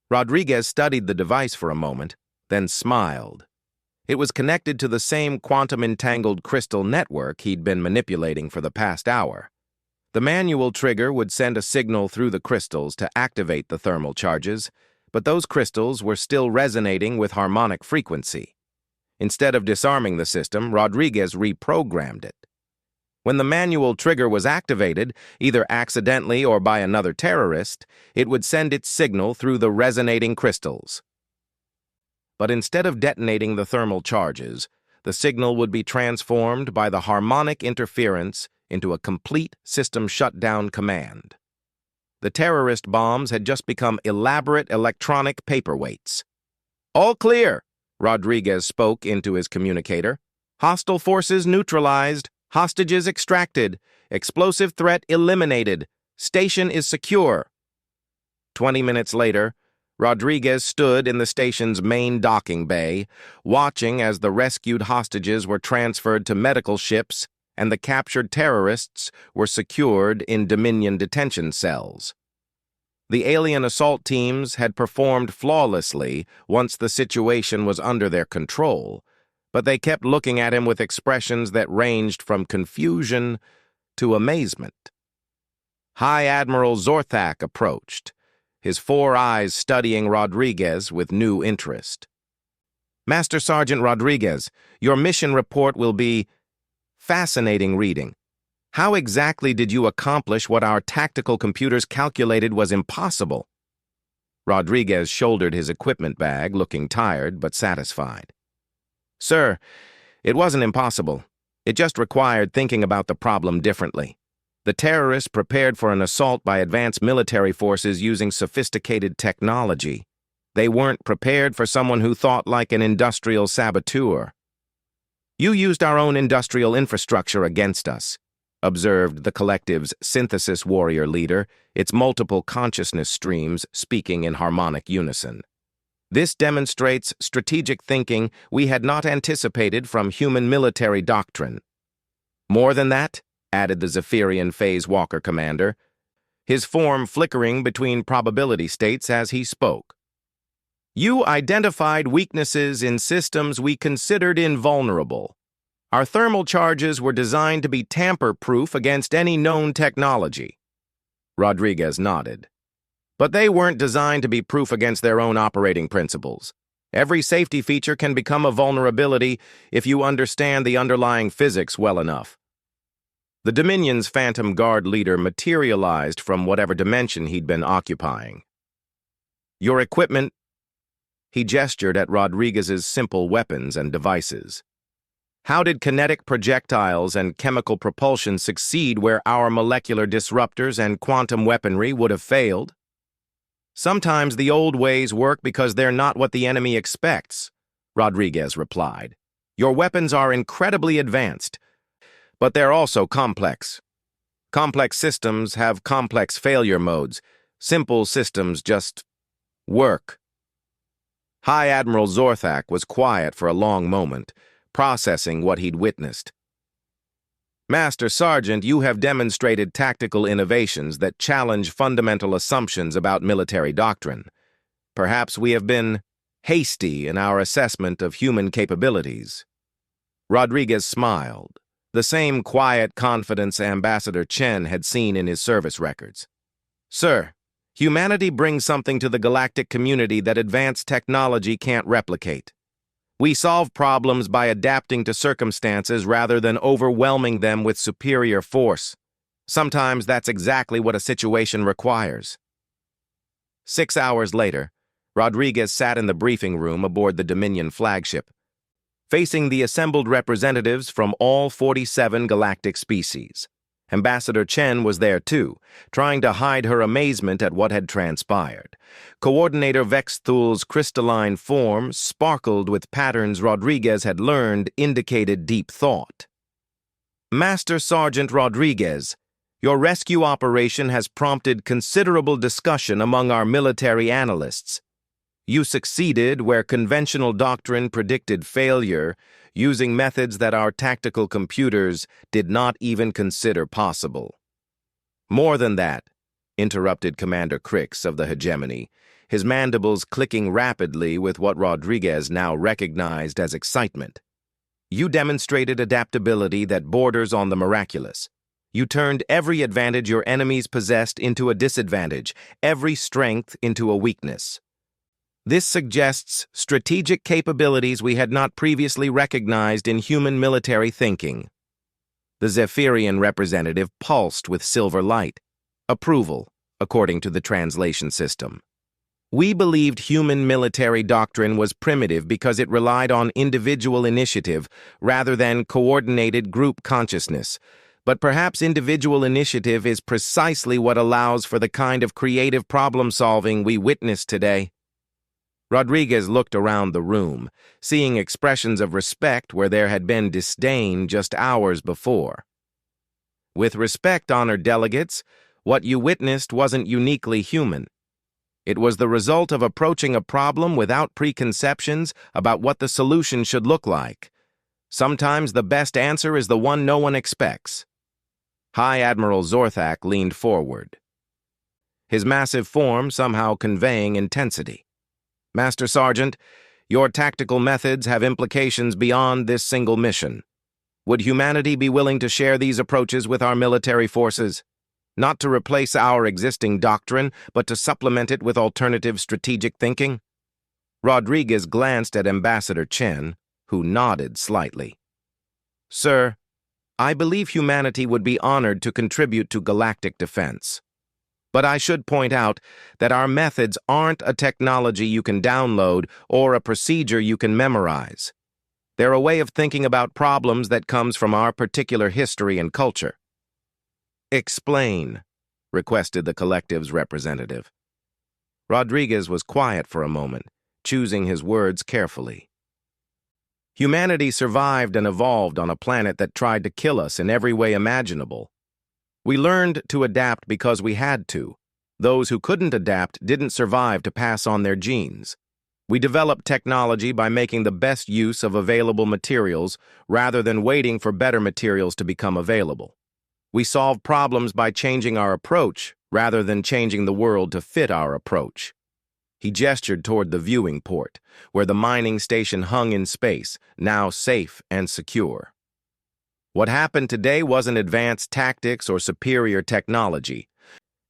Rodriguez studied the device for a moment, then smiled. It was connected to the same quantum-entangled crystal network he'd been manipulating for the past hour. The manual trigger would send a signal through the crystals to activate the thermal charges, but those crystals were still resonating with harmonic frequency. Instead of disarming the system, Rodriguez reprogrammed it. When the manual trigger was activated, either accidentally or by another terrorist, it would send its signal through the resonating crystals. But instead of detonating the thermal charges, the signal would be transformed by the harmonic interference into a complete system shutdown command. The terrorist bombs had just become elaborate electronic paperweights. "All clear," Rodriguez spoke into his communicator. "Hostile forces neutralized, hostages extracted, explosive threat eliminated, station is secure." 20 minutes later, Rodriguez stood in the station's main docking bay, watching as the rescued hostages were transferred to medical ships and the captured terrorists were secured in Dominion detention cells. The alien assault teams had performed flawlessly once the situation was under their control, but they kept looking at him with expressions that ranged from confusion to amazement. High Admiral Zorthak approached, his 4 eyes studying Rodriguez with new interest. "Master Sergeant Rodriguez, your mission report will be fascinating reading. How exactly did you accomplish what our tactical computers calculated was impossible?" Rodriguez shouldered his equipment bag, looking tired but satisfied. "Sir, it wasn't impossible. It just required thinking about the problem differently. The terrorists prepared for an assault by advanced military forces using sophisticated technology. They weren't prepared for someone who thought like an industrial saboteur. You used our own industrial infrastructure against us," observed the collective's synthesis warrior leader, its multiple consciousness streams speaking in harmonic unison. "This demonstrates strategic thinking we had not anticipated from human military doctrine. More than that," added the Zephyrian Phase Walker commander, his form flickering between probability states as he spoke. "You identified weaknesses in systems we considered invulnerable. Our thermal charges were designed to be tamper-proof against any known technology." Rodriguez nodded. "But they weren't designed to be proof against their own operating principles. Every safety feature can become a vulnerability if you understand the underlying physics well enough." The Dominion's Phantom Guard leader materialized from whatever dimension he'd been occupying. "Your equipment—" He gestured at Rodriguez's simple weapons and devices. "How did kinetic projectiles and chemical propulsion succeed where our molecular disruptors and quantum weaponry would have failed?" "Sometimes the old ways work because they're not what the enemy expects," Rodriguez replied. "Your weapons are incredibly advanced, but they're also complex. Complex systems have complex failure modes. Simple systems just work." High Admiral Zorthak was quiet for a long moment, processing what he'd witnessed. "Master Sergeant, you have demonstrated tactical innovations that challenge fundamental assumptions about military doctrine. Perhaps we have been hasty in our assessment of human capabilities." Rodriguez smiled, the same quiet confidence Ambassador Chen had seen in his service records. "Sir, humanity brings something to the galactic community that advanced technology can't replicate. We solve problems by adapting to circumstances rather than overwhelming them with superior force. Sometimes that's exactly what a situation requires." 6 hours later, Rodriguez sat in the briefing room aboard the Dominion flagship, facing the assembled representatives from all 47 galactic species. Ambassador Chen was there too, trying to hide her amazement at what had transpired. Coordinator Vexthul's crystalline form sparkled with patterns Rodriguez had learned indicated deep thought. "Master Sergeant Rodriguez, your rescue operation has prompted considerable discussion among our military analysts. You succeeded where conventional doctrine predicted failure, using methods that our tactical computers did not even consider possible. More than that, interrupted Commander Crix of the hegemony, his mandibles clicking rapidly with what Rodriguez now recognized as excitement. You demonstrated adaptability that borders on the miraculous. You turned every advantage your enemies possessed into a disadvantage, every strength into a weakness. This suggests strategic capabilities we had not previously recognized in human military thinking. The Zephyrian representative pulsed with silver light. Approval, according to the translation system. We believed human military doctrine was primitive because it relied on individual initiative rather than coordinated group consciousness. But perhaps individual initiative is precisely what allows for the kind of creative problem-solving we witness today. Rodriguez looked around the room, seeing expressions of respect where there had been disdain just hours before. With respect, honored delegates, what you witnessed wasn't uniquely human. It was the result of approaching a problem without preconceptions about what the solution should look like. Sometimes the best answer is the one no one expects. High Admiral Zorthak leaned forward, his massive form somehow conveying intensity. Master Sergeant, your tactical methods have implications beyond this single mission. Would humanity be willing to share these approaches with our military forces? Not to replace our existing doctrine, but to supplement it with alternative strategic thinking? Rodriguez glanced at Ambassador Chen, who nodded slightly. Sir, I believe humanity would be honored to contribute to galactic defense. But I should point out that our methods aren't a technology you can download or a procedure you can memorize. They're a way of thinking about problems that comes from our particular history and culture. Explain, requested the collective's representative. Rodriguez was quiet for a moment, choosing his words carefully. Humanity survived and evolved on a planet that tried to kill us in every way imaginable. We learned to adapt because we had to. Those who couldn't adapt didn't survive to pass on their genes. We developed technology by making the best use of available materials rather than waiting for better materials to become available. We solved problems by changing our approach rather than changing the world to fit our approach. He gestured toward the viewing port, where the mining station hung in space, now safe and secure. What happened today wasn't advanced tactics or superior technology.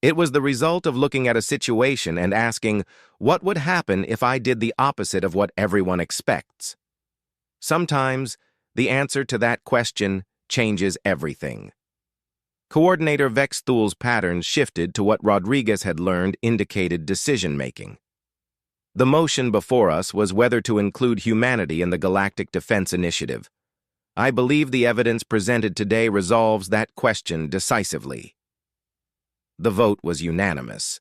It was the result of looking at a situation and asking, what would happen if I did the opposite of what everyone expects? Sometimes, the answer to that question changes everything. Coordinator Vexthul's patterns shifted to what Rodriguez had learned indicated decision-making. The motion before us was whether to include humanity in the Galactic Defense Initiative. I believe the evidence presented today resolves that question decisively. The vote was unanimous.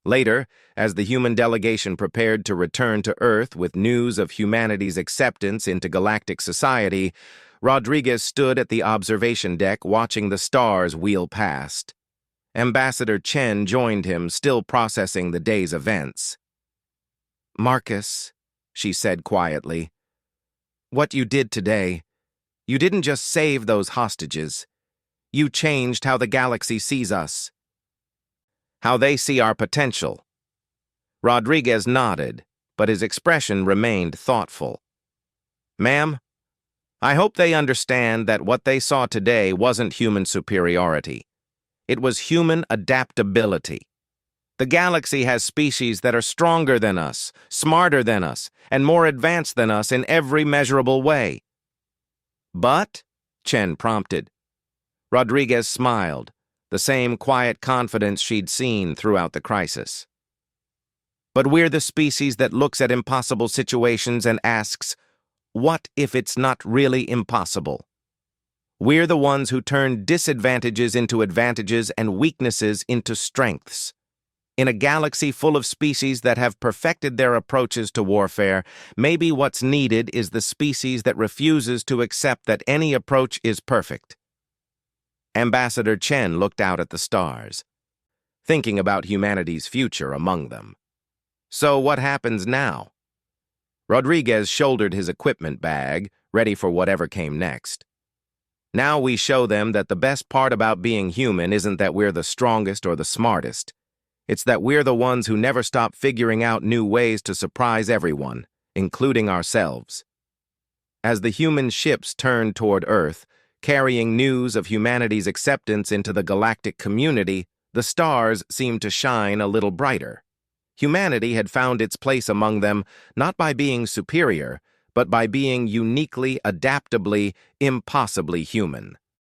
Later, as the human delegation prepared to return to Earth with news of humanity's acceptance into galactic society, Rodriguez stood at the observation deck watching the stars wheel past. Ambassador Chen joined him, still processing the day's events. Marcus, she said quietly, what you did today, you didn't just save those hostages. You changed how the galaxy sees us. How they see our potential. Rodriguez nodded, but his expression remained thoughtful. Ma'am, I hope they understand that what they saw today wasn't human superiority. It was human adaptability. The galaxy has species that are stronger than us, smarter than us, and more advanced than us in every measurable way. But, Chen prompted. Rodriguez smiled, the same quiet confidence she'd seen throughout the crisis. But we're the species that looks at impossible situations and asks, what if it's not really impossible? We're the ones who turn disadvantages into advantages and weaknesses into strengths. In a galaxy full of species that have perfected their approaches to warfare, maybe what's needed is the species that refuses to accept that any approach is perfect. Ambassador Chen looked out at the stars, thinking about humanity's future among them. So what happens now? Rodriguez shouldered his equipment bag, ready for whatever came next. Now we show them that the best part about being human isn't that we're the strongest or the smartest. It's that we're the ones who never stop figuring out new ways to surprise everyone, including ourselves. As the human ships turned toward Earth, carrying news of humanity's acceptance into the galactic community, the stars seemed to shine a little brighter. Humanity had found its place among them not by being superior, but by being uniquely, adaptably, impossibly human.